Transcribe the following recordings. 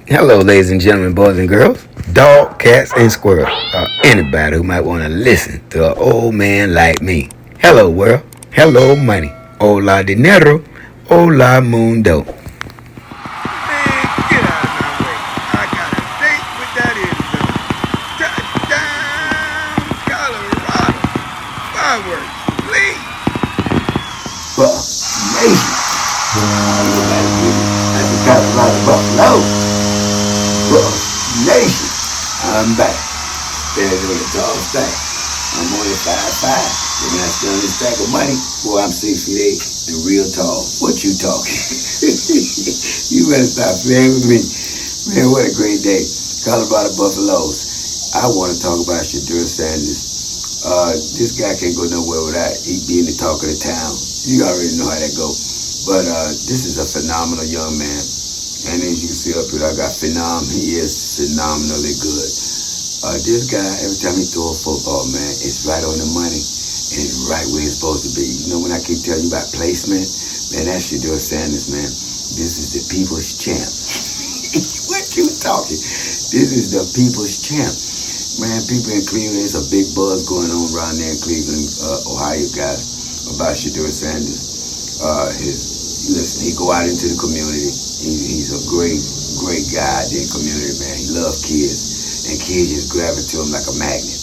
Hello, ladies and gentlemen, boys and girls, dog, cats, and squirrels, or anybody who might want to listen to an old man like me. Hello, world. Hello, money. Hola, dinero. Hola, mundo. Man, get out of my way. I got a date with that Indian. Touchdown, Colorado. Fireworks, please. Buff Nation. That's the Colorado Buffalo. Buff Nation. I'm back. There's on the tall stack. I'm only 5'5". When I stand on this stack of money, boy, I'm 6'8" and real tall. What you talking? You better stop playing with me. Man, what a great day. Colorado Buffaloes. I want to talk about SHEDEUR Sanders. This guy can't go nowhere without he being the talk of the town. You already know how that goes. But this is a phenomenal young man. And as you see up here, I got phenom. He is phenomenally good. This guy, every time he throw a football, man, it's right on the money. And it's right where it's supposed to be. You know, when I keep telling you about placement, man, that's SHEDEUR Sanders, man. This is the people's champ. What you talking? This is the people's champ. Man, people in Cleveland, there's a big buzz going on around there in Cleveland, Ohio, guys, about SHEDEUR Sanders. Listen, he go out into the community. He's a great guy in the community, man. He loves kids. And kids just gravitate to him like a magnet.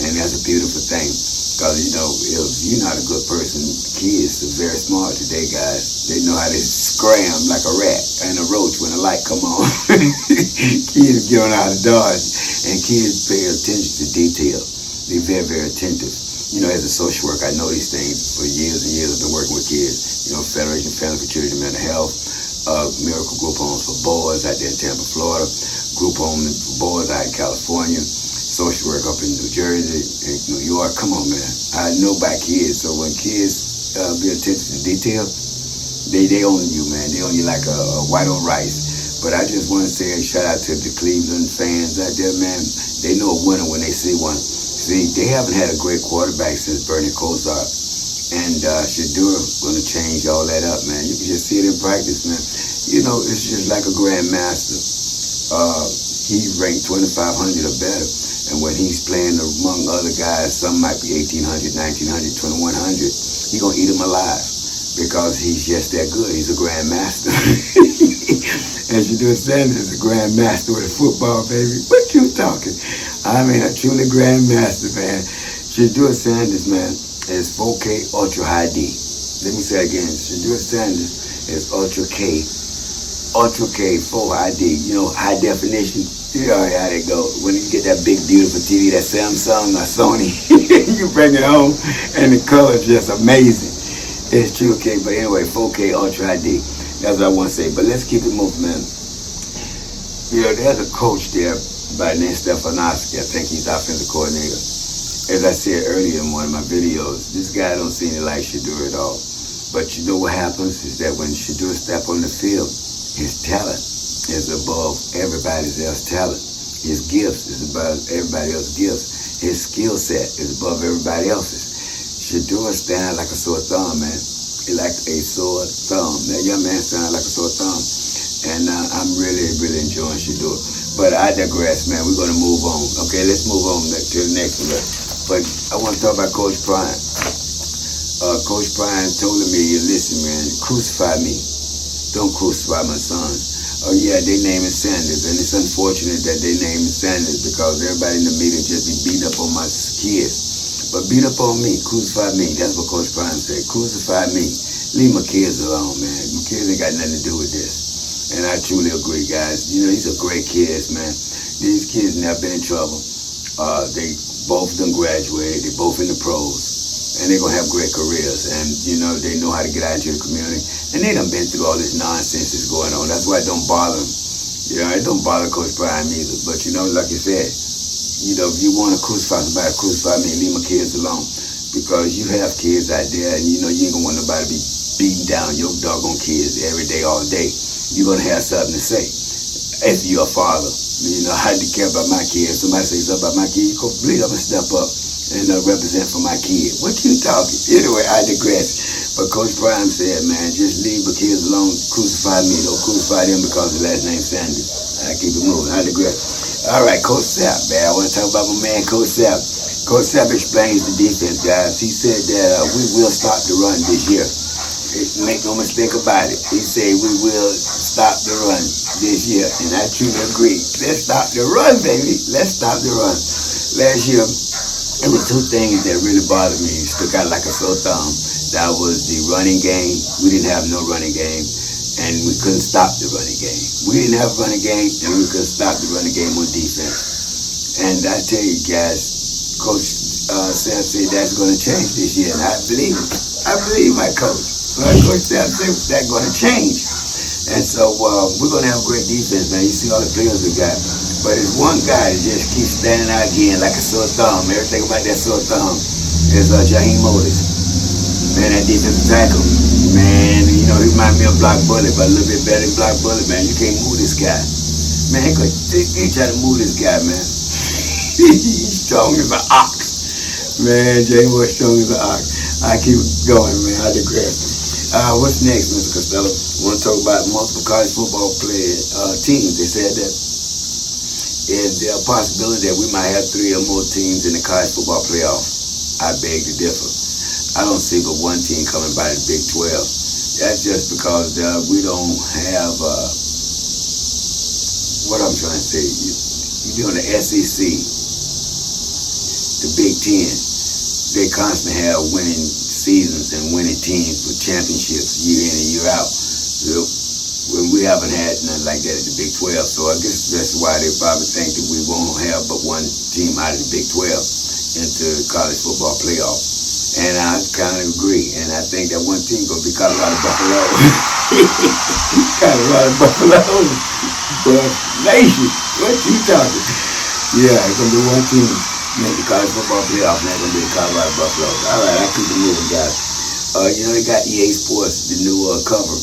And that's a beautiful thing. Because, you know, if you're not a good person, kids are very smart today, guys. They know how to scram like a rat and a roach when the light come on. Kids get on how to dodge. And kids pay attention to detail. They're very, very attentive. You know, as a social worker, I know these things for years and years. I've been working with kids. You know, Federation Family for Children and Mental Health, Miracle Group Homes for Boys out there in Tampa, Florida, Group Home for Boys out in California, social work up in New Jersey, in New York. Come on, man. I know about kids. So when kids be attentive to detail, they own you, man. They own you like a white on rice. But I just want to say a shout out to the Cleveland fans out there, man. They know a winner when they see one. See, they haven't had a great quarterback since Bernie Kosar. And SHEDEUR going to change all that up, man. You can just see it in practice, man. You know, it's just like a grandmaster. He ranked 2,500 or better. And when he's playing among other guys, some might be 1,800, 1,900, 2,100, he going to eat them alive. Because he's just that good. He's a grandmaster. And SHEDEUR Sanders is a grandmaster with a football, baby. What you talking? I mean, a truly grandmaster, man. SHEDEUR Sanders, man, is 4K Ultra High D. Let me say it again. SHEDEUR Sanders is Ultra K 4 High D. You know, high definition. You know how they go. When you get that big, beautiful TV, that Samsung or Sony, you bring it home, and the color's just amazing. It's true, okay, but anyway, 4K Ultra HD. That's what I want to say. But let's keep it moving, man. You know, there's a coach there by the name of Stefanowski. I think he's offensive coordinator. As I said earlier in one of my videos, this guy don't seem to like SHEDEUR at all. But you know what happens is that when SHEDEUR step on the field, his talent is above everybody else's talent. His gifts is above everybody else's gifts. His skill set is above everybody else's. SHEDEUR stands like a sore thumb, man. Like a sore thumb. That young man stands like a sore thumb. And I'm really, really enjoying SHEDEUR. But I digress, man. We're going to move on. Okay, let's move on to the next one. But I want to talk about Coach Prime. Coach Prime told me, listen, man, crucify me. Don't crucify my son. Oh, yeah, they name it Sanders. And it's unfortunate that they name it Sanders because everybody in the media just be beating up on my kids. But beat up on me, crucify me. That's what Coach Prime said. Crucify me. Leave my kids alone, man. My kids ain't got nothing to do with this. And I truly agree, guys. You know, these are great kids, man. These kids never been in trouble. They both of them graduated. They both in the pros. And they're going to have great careers. And, you know, they know how to get out into the community. And they done been through all this nonsense that's going on. That's why it don't bother them. You know, it don't bother Coach Prime either. But, you know, like you said, you know, if you want to crucify somebody, crucify me and leave my kids alone. Because you have kids out there and, you know, you ain't going to want nobody to be beating down your doggone kids every day, all day. You're going to have something to say. If you're a father, you know, I care about my kids. Somebody say something about my kids, you go bleed up and step up and represent for my kid. What you talking? Anyway, I digress. But Coach Prime said, man, just leave the kids alone. Crucify me. Don't crucify them because the last name Sanders. I keep it moving. I digress. All right, Coach Sapp, man. I want to talk about my man, Coach Sapp. Coach Sapp explains the defense, guys. He said that we will stop the run this year. Make no mistake about it. He said we will stop the run this year. And I truly agree. Let's stop the run, baby. Let's stop the run. Last year, it was two things that really bothered me. Stuck out like a sore thumb. That was the running game. We didn't have no running game. And we couldn't stop the running game. We didn't have a running game, and we couldn't stop the running game on defense. And I tell you guys, Coach Sam said that's going to change this year, and I believe it. I believe my coach. Coach Sam said that's going to change. And so we're going to have a great defense, man. You see all the players we got. But there's one guy that just keeps standing out again like a sore thumb. Everything about that sore thumb is Jaheim Moses. Man, that defensive tackle. Man, you know, he reminds me of Block Bullet, but a little bit better than Block Bullet, man. You can't move this guy. Man, he try to move this guy, man. He's strong as an ox. Man, James was strong as an ox. I keep going, man. I digress. What's next, Mr. Costello? I want to talk about multiple college football teams. They said that is there a possibility that we might have 3 or more teams in the college football playoff. I beg to differ. I don't see but one team coming by the Big 12. That's just because we don't have, what I'm trying to say, you're doing the SEC, the Big 10. They constantly have winning seasons and winning teams with championships year in and year out. So, when we haven't had nothing like that at the Big 12, so I guess that's why they probably think that we won't have but one team out of the Big 12 into the college football playoff. And I kind of agree. And I think that one team going to be Colorado Buffaloes. Colorado Buffaloes. But nation, what you talking? Yeah, it's going to be one team in the college football playoff, and that's going to be the Colorado Buffaloes. All right, I keep it moving, guys. You know, they got EA Sports, the new cover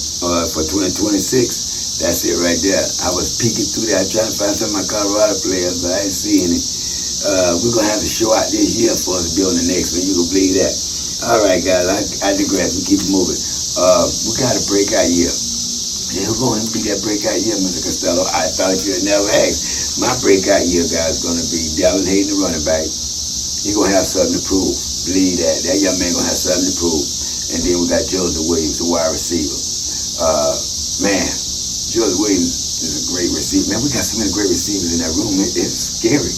for 2026. That's it right there. I was peeking through that trying to find some of my Colorado players, but I ain't seeing it. We're going to have to show out this year for us to be on the next one. You can believe that. All right, guys, I digress. We keep moving. We got a breakout year. Yeah, we're going to be that breakout year, Mr. Costello. I thought you had never asked. My breakout year, guys, is going to be Dalvin Hayden, the running back. He's going to have something to prove. Believe that. That young man going to have something to prove. And then we got Joseph Williams, the wide receiver. Man, Joseph Williams is a great receiver. Man, we got so many great receivers in that room. It's scary.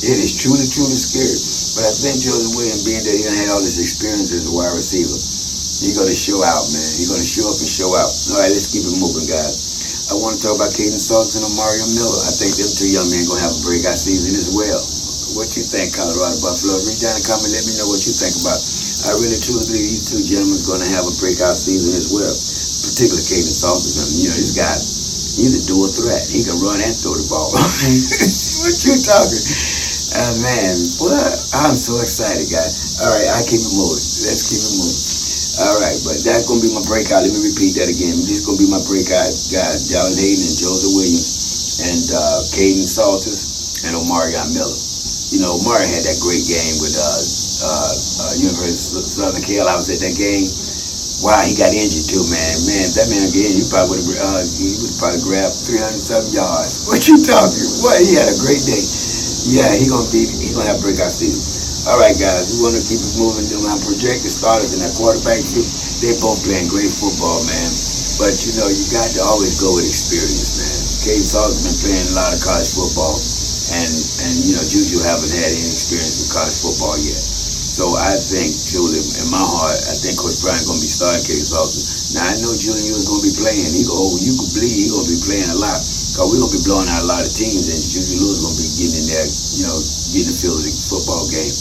It is truly, truly scary. But I think Joseph Williams, being that he done had all this experience as a wide receiver, he's going to show out, man. He's going to show up and show out. All right, let's keep it moving, guys. I want to talk about Caden Salts and Mario Miller. I think them two young men going to have a breakout season as well. What you think, Colorado Buffalo? Read down the comment. Let me know what you think about it. I really truly believe these two gentlemen are going to have a breakout season as well. Particularly Caden Salts. You know, this guy, he's a dual threat. He can run and throw the ball. What you talking? Man, boy, I'm so excited, guys. All right, I keep it moving. Let's keep it moving. All right, but that's going to be my breakout. Let me repeat that again. This is going to be my breakout, guys. Dalvin Hayden and Joseph Williams and Caden Salters and Omarion Miller. You know, Omari had that great game with University of Southern Cal. I was at that game. Wow, he got injured too, man. Man, if that man get injured, he probably would have grabbed 300-something yards. What you talking? What? He had a great day. Yeah, he's gonna have a breakout season. All right, guys, we want to keep it moving. My projected starters and that quarterback, they both playing great football, man. But you know, you got to always go with experience, man. Caden Salt's been playing a lot of college football, and you know, Juju haven't had any experience with college football yet. So I think, truly, in my heart, I think Coach Bryant going to be starting Caden Salter. Now, I know Julian is going to be playing. You can believe he's going to be playing a lot. Because we're going to be blowing out a lot of teams, and Julian Lewis is going to be getting in there, you know, getting the field of the football game.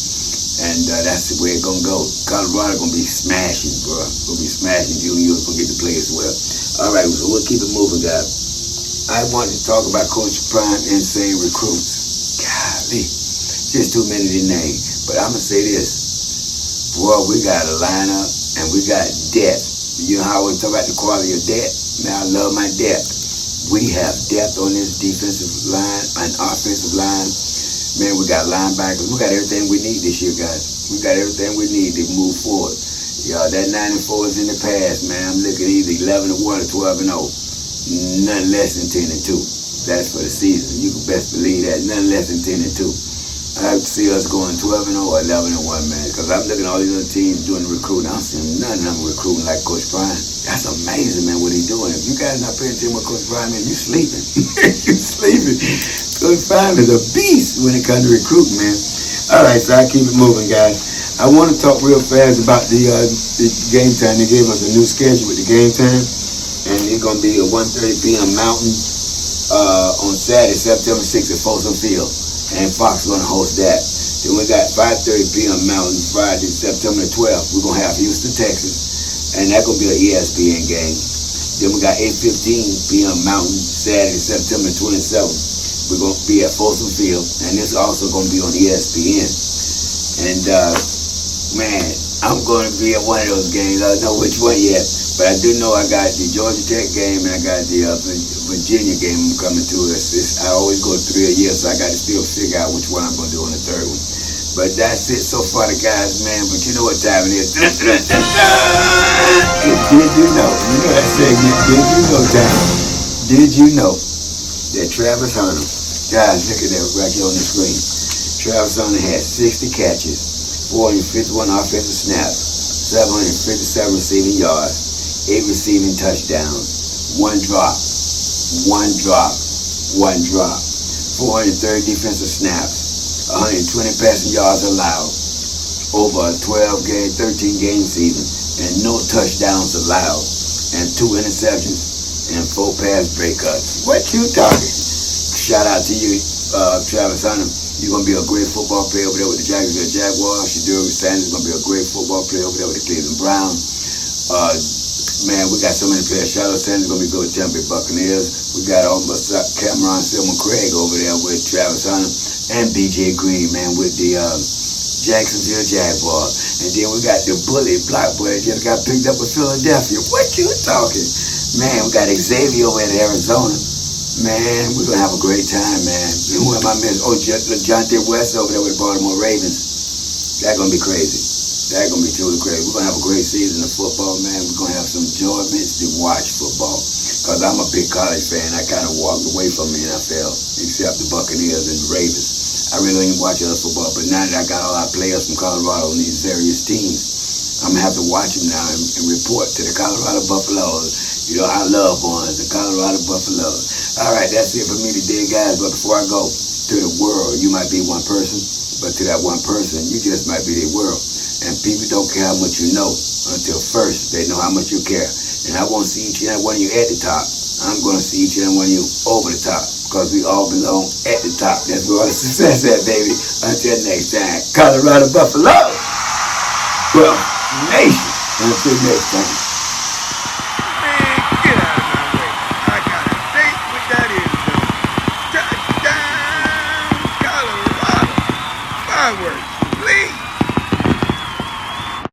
And that's the way it's going to go. Colorado going to be smashing, bro. Going to be smashing. Julian Lewis going to get the play as well. All right, so we'll keep it moving, guys. I wanted to talk about Coach Prime insane recruits. Golly. Just too many to name. But I'm going to say this. Boy, we got a lineup, and we got depth. You know how I always talk about the quality of depth? Man, I love my depth. We have depth on this defensive line and offensive line. Man, we got linebackers. We got everything we need this year, guys. We got everything we need to move forward. Yeah, that 94 is in the past, man. I'm looking either 11-1 or 12-0. Nothing less than 10-2. That's for the season. You can best believe that. Nothing less than 10-2. I see us going 12-0 or 11-1, man. Because I'm looking at all these other teams doing the recruiting. I'm seeing none of them recruiting like Coach Brian. That's amazing, man, what he's doing. If you guys not paying attention with Coach Brian, man, you sleeping. You sleeping. Coach Brian is a beast when it comes to recruiting, man. All right, so I keep it moving, guys. I want to talk real fast about the game time. They gave us a new schedule with the game time, and it's going to be at 1:30 p.m. Mountain on Saturday, September 6th at Folsom Field, and Fox is going to host that. Then we got 5:30 p.m. Mountain Friday, September 12th. We're going to have Houston, Texas, and that's going to be an ESPN game. Then we got 8:15 p.m. Mountain Saturday, September 27th. We're going to be at Folsom Field, and this is also going to be on ESPN. And man, I'm going to be at one of those games. I don't know which one yet, but I do know I got the Georgia Tech game and I got the Virginia game I'm coming to. I always go 3 a year, so I got to still figure out which one I'm going to do on the third one. But that's it so far, the guys, man. But you know what time it is. Did you know? You know that segment. Did you know time? Did you know that Travis Hunter, guys, look at that right here on the screen. Travis Hunter had 60 catches, 451 offensive snaps, 757 receiving yards, 8 receiving touchdowns, 1 drop, 430 defensive snaps, 120 passing yards allowed, over a 13 game season, and no touchdowns allowed, and 2 interceptions, and 4 pass breakups. What you talking? Shout out to you, Travis Hunter. You're going to be a great football player over there with the Jacksonville Jaguars. SHEDEUR Sanders is going to be a great football player over there with the Cleveland Browns. Man, we got so many players. Charlotte Sanders is going to be good with Tampa Bay Buccaneers. We got almost Cameron Silman Craig over there with Travis Hunter. And B.J. Green, man, with the Jacksonville Jaguars. And then we got the bully block boy that just got picked up with Philadelphia. What you talking? Man, we got Xavier over at Arizona. Man, we're going to have a great time, man. Who am I missing? Oh, Jonte West over there with the Baltimore Ravens. That's going to be crazy. That's going to be truly crazy. We're going to have a great season of football, man. We're going to have some enjoyments to watch football. Because I'm a big college fan. I kind of walked away from the NFL, except the Buccaneers and the Ravens. I really don't even watch other football. But now that I got a lot of players from Colorado on these various teams, I'm going to have to watch them now and report to the Colorado Buffaloes. You know, our loved ones, the Colorado Buffaloes. All right, that's it for me today, guys. But before I go, to the world, you might be one person, but to that one person, you just might be the world. And people don't care how much you know until first they know how much you care. And I won't see each and every one of you at the top. I'm going to see each and every one of you over the top because we all belong at the top. That's where all the success at, baby. Until next time, Colorado Buffalo, well, nation. Until next time.